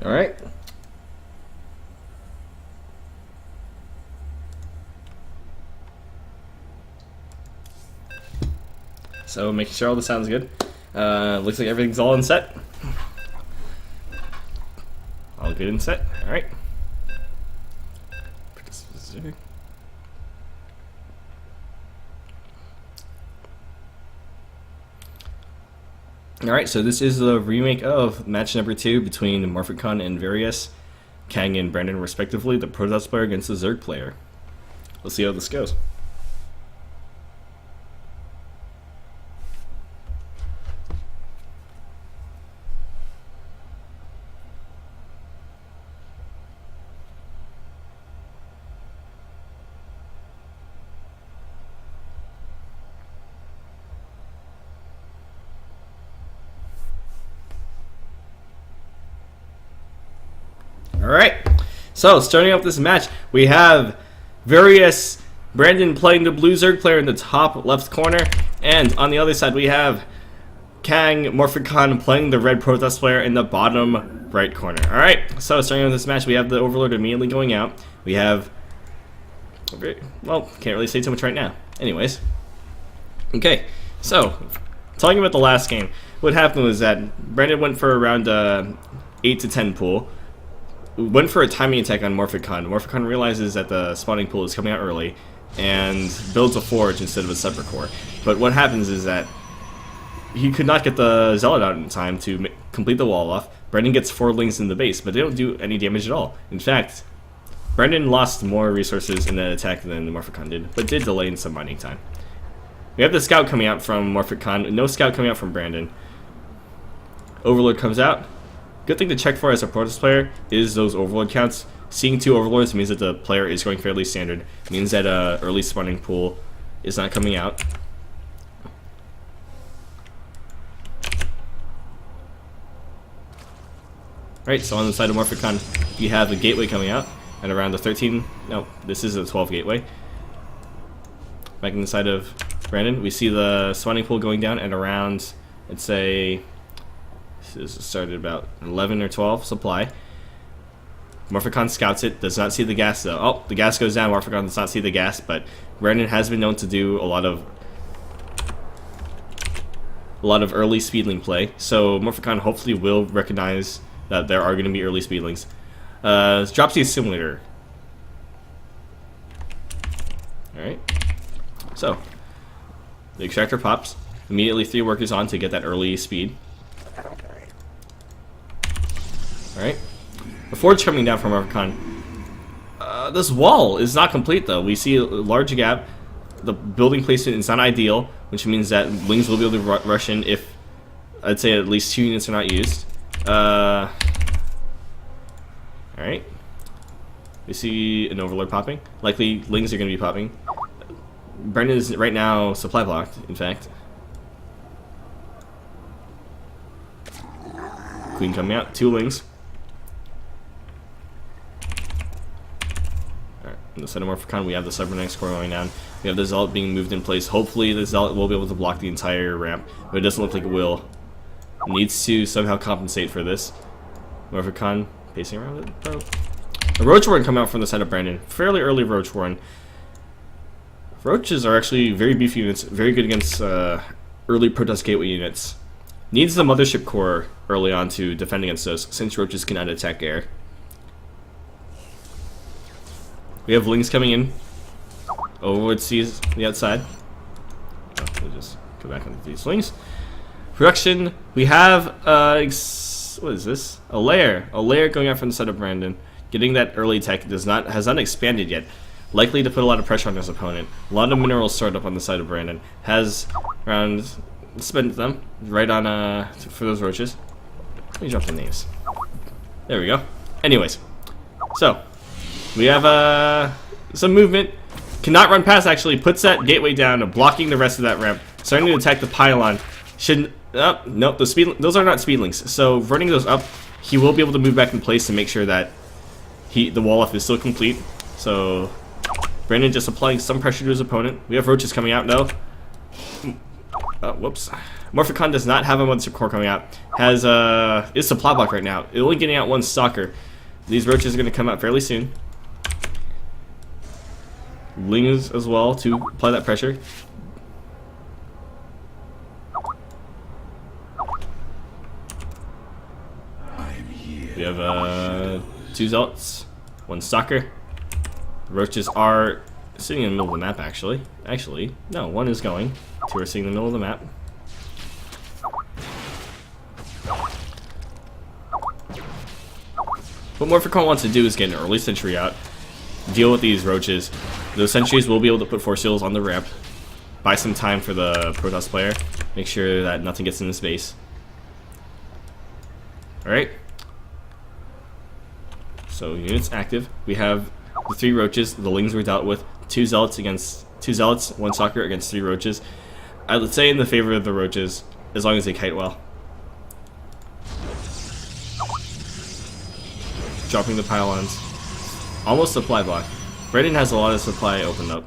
Alright. So making sure all the sounds good. Looks like everything's all in set. All good and set. Alright. Alright, so this is the remake of match number 2 between Morphicon and Various, Khang and Brandon respectively, the Protoss player against the Zerg player. Let's see how this goes. Alright, so starting off this match, we have Various Brandon playing the blue Zerg player in the top left corner, and on the other side we have Khang Morphicon playing the red Protoss player in the bottom right corner. Alright, so starting off this match, we have the Overlord immediately going out. We have, well, can't really say too much right now. Anyways, okay, so talking about the last game, what happened was that Brandon went for around 8 to 10 pool. Went for a timing attack on Morphicon. Morphicon realizes that the spawning pool is coming out early and builds a forge instead of a separate core. But what happens is that he could not get the Zealot out in time to complete the wall off. Brandon gets 4 lings in the base, but they don't do any damage at all. In fact, Brandon lost more resources in that attack than the Morphicon did, but did delay in some mining time. We have the scout coming out from Morphicon, no scout coming out from Brandon. Overlord comes out. Good thing to check for as a Protoss player is those Overlord counts. Seeing 2 Overlords means that the player is going fairly standard. Means that early spawning pool is not coming out. Right, so on the side of Morphicon, you have a gateway coming out at around the 13. No, this is a 12 gateway. Back on the side of Brandon, we see the spawning pool going down at around, let's say, this started about 11 or 12 supply. Morphicon scouts it, does not see the gas though. Oh, the gas goes down, Morphicon does not see the gas, but Brandon has been known to do a lot of early speedling play, so Morphicon hopefully will recognize that there are going to be early speedlings. Dropsy Simulator. Alright. So, the extractor pops. Immediately 3 workers on to get that early speed. Alright. The forge coming down from Morphicon. This wall is not complete though. We see a large gap. The building placement is not ideal, which means that lings will be able to rush in if, I'd say, at least 2 units are not used. Alright. We see an Overlord popping. Likely lings are going to be popping. Brandon is right now supply blocked, in fact. Queen coming out, 2 lings. Alright, on the side of Morphicon, we have the Cybernetics core going down. We have the Zealot being moved in place. Hopefully the Zealot will be able to block the entire ramp, but it doesn't look like it will. Needs to somehow compensate for this. Morphicon pacing around it. A Roach Warren coming out from the side of Brandon. Fairly early Roach Warren. Roaches are actually very beefy units, very good against early Protoss Gateway units. Needs the Mothership core early on to defend against those, since Roaches cannot attack air. We have lings coming in. Overlord sees the outside. Oh, we'll just go back onto these lings. Production, we have, what is this? A lair going out from the side of Brandon. Getting that early tech has not expanded yet. Likely to put a lot of pressure on his opponent. A lot of minerals stored up on the side of Brandon. Has around, spent them right on, for those roaches. Let me drop the names. There we go. Anyways, so, we have, some movement. Cannot run past, actually. Puts that gateway down, blocking the rest of that ramp. Starting to attack the pylon. Shouldn't, nope, those are not speedlings. So, running those up, he will be able to move back in place to make sure that the wall off is still complete. So, Brandon just applying some pressure to his opponent. We have roaches coming out, no. Whoops. Morphicon does not have a monster core coming out. Has is supply block right now. It's only getting out one stalker. These roaches are going to come out fairly soon. Lings as well to apply that pressure. We have 2 zealots, 1 stalker. Roaches are sitting in the middle of the map, actually. Actually, no, 1 is going. 2 are sitting in the middle of the map. What Morphicon wants to do is get an early sentry out, deal with these roaches. Those sentries will be able to put force seals on the ramp, buy some time for the Protoss player, make sure that nothing gets in his base. Alright. So units active. We have the 3 roaches. The lings were dealt with. 2 zealots against 2 zealots, 1 stalker against 3 roaches. I would say in the favor of the roaches, as long as they kite well. Dropping the pylons. Almost supply block. Brandon has a lot of supply opened up.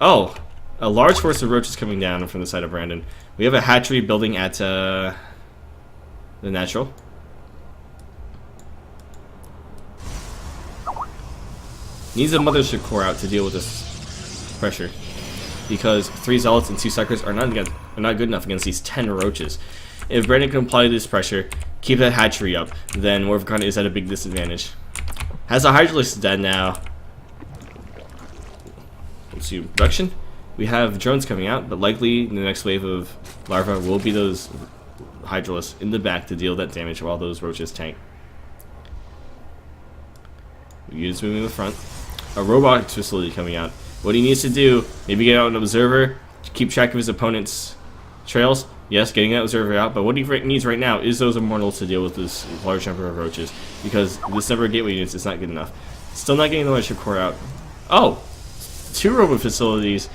Oh! A large force of roaches coming down from the side of Brandon. We have a hatchery building at the natural. Needs a mothership core out to deal with this pressure. Because 3 zealots and 2 suckers are not good enough against these 10 roaches. If Brandon can apply this pressure, keep that hatchery up, then Morphicon is at a big disadvantage. Has a Hydralisk dead now. Let's see, production. We have drones coming out, but likely the next wave of larvae will be those Hydralisks in the back to deal that damage while those roaches tank. Units moving to the front. A robotics facility coming out. What he needs to do, maybe get out an observer, keep track of his opponent's trails. Yes, getting that observer out, but what he needs right now is those immortals to deal with this large number of roaches, because this number of gateway units is not good enough. Still not getting the mothership core out. Oh! 2 robot facilities.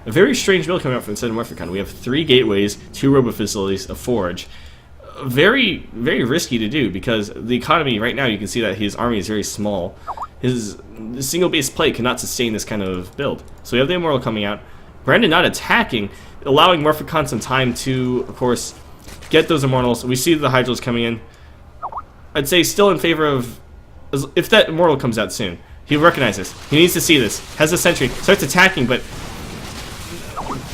A very strange build coming out from the side of Morphicon. We have 3 gateways, 2 robot facilities, a forge. Very, very risky to do, because the economy right now, you can see that his army is very small. His single base play cannot sustain this kind of build. So we have the Immortal coming out. Brandon not attacking, allowing Morphicon some time to, of course, get those Immortals. We see the Hydras coming in. I'd say still in favor of, if that Immortal comes out soon, he'll recognize this. He needs to see this. Has a sentry, starts attacking, but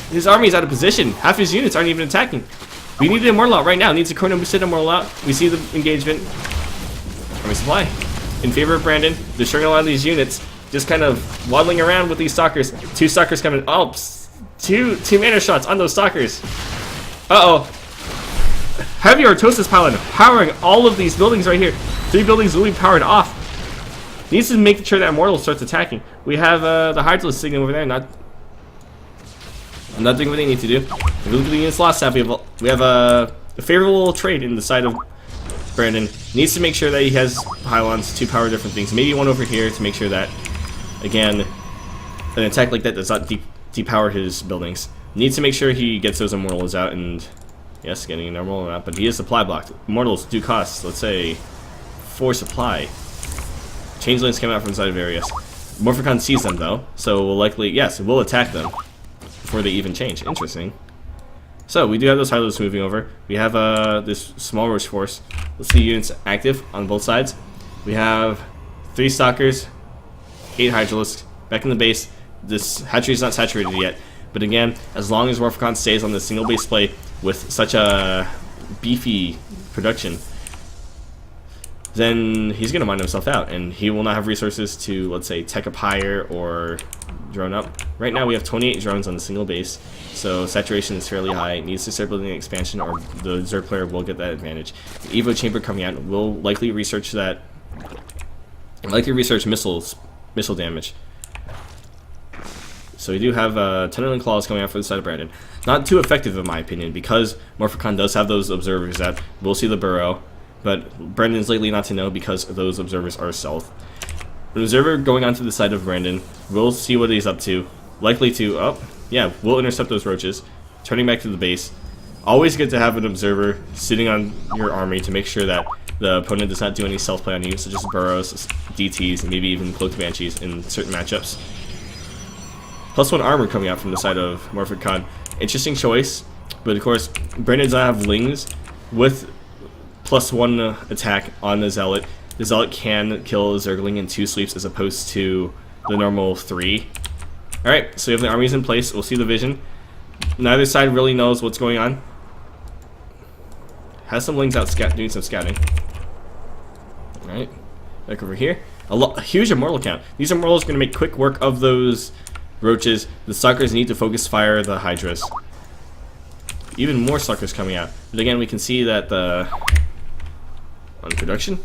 his army is out of position. Half his units aren't even attacking. We need the Immortal out right now. Needs a chrono boosted Immortal out. We see the engagement. Army supply. In favor of Brandon. Destroying a lot of these units. Just kind of waddling around with these stalkers. 2 stalkers coming. Oh, two mana shots on those stalkers. Uh-oh. Heavy Orthosis pylon powering all of these buildings right here. 3 buildings will be powered off. Needs to make sure that Immortal starts attacking. We have the Hydralisk sitting over there, not doing what they need to do. If you look at the units lost tab, we have a favorable trade in the side of Brandon. Needs to make sure that he has pylons to power different things. Maybe 1 over here to make sure that, again, an attack like that does not depower his buildings. Needs to make sure he gets those Immortals out, and yes, getting an Immortal out, but he is supply blocked. Immortals do cost, let's say, 4 supply. Changelings came out from the side of Various. Morphicon sees them though, so will likely, yes, we'll attack them before they even change. Interesting. So we do have those Hylos moving over. We have this small roach force. Let's see units active on both sides. We have 3 stalkers, 8 Hydralisks back in the base. This hatchery is not saturated yet, but again, as long as Morphicon stays on the single base play with such a beefy production, then he's going to mine himself out, and he will not have resources to, let's say, tech up higher or drone up. Right now we have 28 drones on the single base, so saturation is fairly high. It needs to start building an expansion, or the Zerg player will get that advantage. The Evo chamber coming out will likely research that, missile damage. So we do have Tunneling Claws coming out for the side of Brandon. Not too effective in my opinion, because Morphicon does have those observers that will see the burrow, but Brandon's likely not to know because those observers are stealth. An observer going onto the side of Brandon, we'll see what he's up to. Likely to, we'll intercept those roaches. Turning back to the base. Always good to have an observer sitting on your army to make sure that the opponent does not do any stealth play on you, such as burrows, DTs, and maybe even cloaked banshees in certain matchups. +1 armor coming out from the side of Morphicon. Interesting choice. But of course, Brandon does not have Lings with +1 attack on the Zealot. The Zealot can kill a Zergling in 2 sweeps as opposed to the normal 3. Alright, so we have the armies in place. We'll see the vision. Neither side really knows what's going on. Has some Lings out doing some scouting. Alright, back over here. A huge Immortal count. These Immortals are going to make quick work of those Roaches. The Stalkers need to focus fire the Hydras. Even more Stalkers coming out. But again, we can see that the... on production?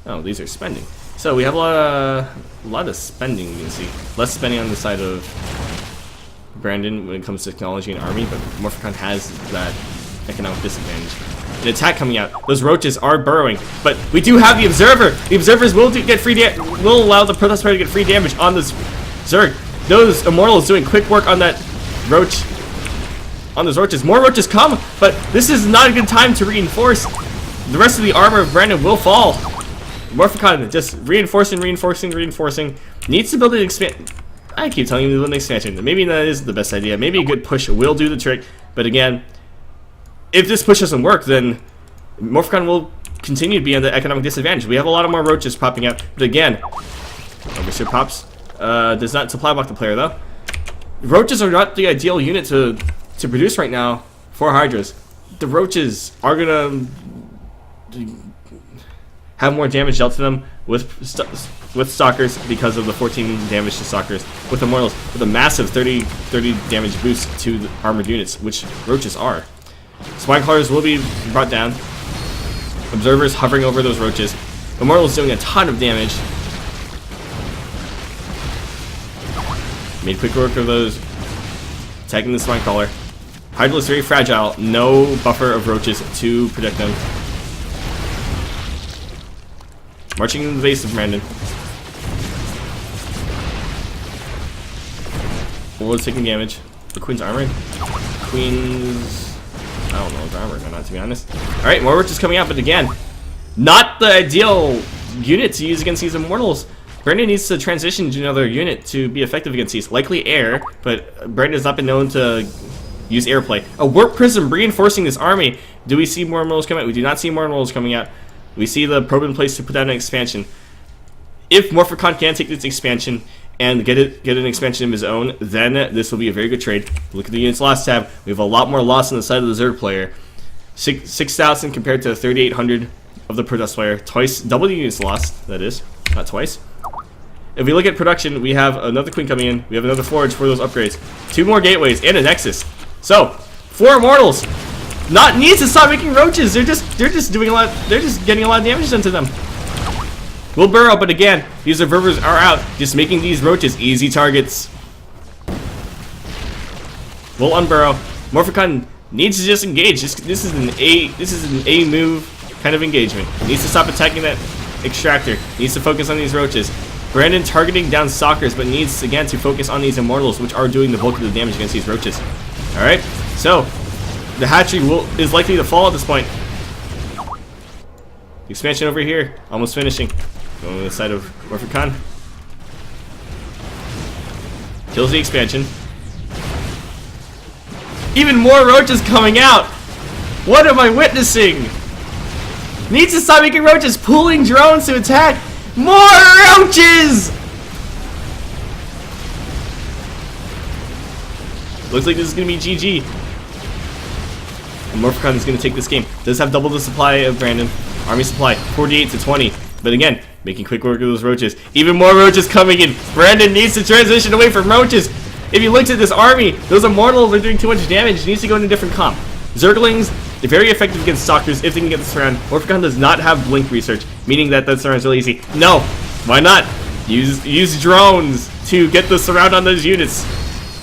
Oh, these are spending. So we have a lot of spending, you can see. Less spending on the side of Brandon when it comes to technology and army, but Morphicon has that economic disadvantage. An attack coming out. Those Roaches are burrowing, but we do have the Observer. The Observers will will allow the Protoss player to get free damage on this Zerg. Those Immortals doing quick work on that Roach. On those Roaches. More Roaches come, but this is not a good time to reinforce. The rest of the armor of Brandon will fall. Morphicon just reinforcing. Needs to build an expansion. I keep telling you to build an expansion. Maybe that isn't the best idea. Maybe a good push will do the trick. But again, if this push doesn't work, then Morphicon will continue to be on the economic disadvantage. We have a lot of more Roaches popping out. But again, Overseer pops. Does not supply block the player though. Roaches are not the ideal unit to produce right now for Hydras. The Roaches are gonna have more damage dealt to them with Stalkers because of the 14 damage to Stalkers. With Immortals, with a massive 30 damage boost to the armored units, which Roaches are. Spinecrawlers will be brought down. Observers hovering over those Roaches. Immortals doing a ton of damage. Made quick work of those. Attacking the Spinecrawler. Hydra is very fragile. No buffer of Roaches to protect them. Marching in the base of Brandon. Warlord's taking damage. The Queen's armor. Queen's... I don't know if armor or not, to be honest. Alright, more Roaches coming out, but again, not the ideal unit to use against these Immortals. Brandon needs to transition to another unit to be effective against these. Likely air, but Brandon has not been known to use airplay. A Warp Prism reinforcing this army. Do we see more Immortals coming out? We do not see more Immortals coming out. We see the probe in place to put down an expansion. If Morphicon can take this expansion and get an expansion of his own, then this will be a very good trade. Look at the units lost tab. We have a lot more loss on the side of the Zerg player. 6,000 compared to 3,800 of the Protoss player. Twice, double the units lost, that is. Not twice. If we look at production, we have another Queen coming in. We have another Forge for those upgrades. 2 more Gateways and a Nexus. So, 4 Immortals. Not needs to stop making Roaches. They're just doing a lot. They're just getting a lot of damage done to them. We'll burrow, but again, these Observers are out, just making these Roaches easy targets. We'll unburrow. Morphicon needs to just engage. This is an A move kind of engagement. Needs to stop attacking that Extractor. Needs to focus on these Roaches. Brandon targeting down Stalkers, but needs again to focus on these Immortals, which are doing the bulk of the damage against these Roaches. All right, so the hatchery is likely to fall at this point. Expansion over here, almost finishing. Going to the side of Morphicon. Kills the expansion. Even more Roaches coming out. What am I witnessing? Needs to stop making Roaches, pulling drones to attack. More Roaches! Looks like this is going to be GG. And Morphicon is going to take this game. Does have double the supply of Brandon. Army supply, 48 to 20. But again, making quick work of those Roaches. Even more Roaches coming in. Brandon needs to transition away from Roaches. If you looked at this army, those Immortals are doing too much damage. He needs to go in a different comp. Zerglings, they're very effective against Stalkers if they can get this around. Morphicon does not have blink research, meaning that surround is really easy. No, why not? Use drones to get the surround on those units.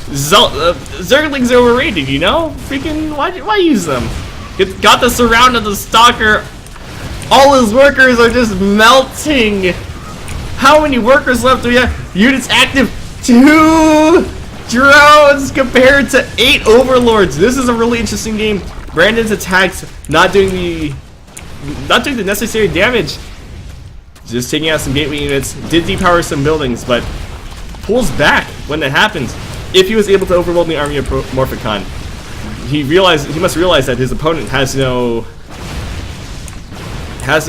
Zerglings are overrated, you know? Freaking, why use them? Got the surround of the Stalker. All his workers are just melting. How many workers left do we have? Units active. 2 drones compared to 8 overlords. This is a really interesting game. Brandon's attacks not doing the necessary damage. Just taking out some gateway units. Did depower some buildings, but pulls back when that happens. If he was able to overwhelm the army of Morphicon, he must realize that his opponent has no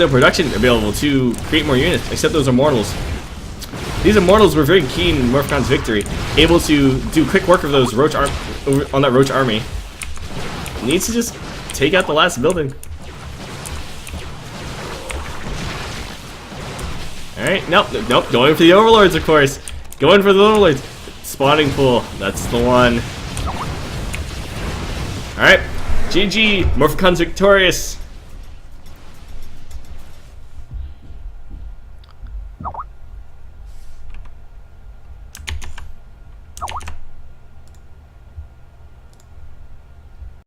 production available to create more units, except those Immortals. These Immortals were very key in Morphicron's victory, able to do quick work of those on that Roach army. Needs to just take out the last building. Alright, nope, going for the Overlords, of course. Going for the Overlords. Spawning pool, that's the one. Alright, GG, Morphicron's victorious.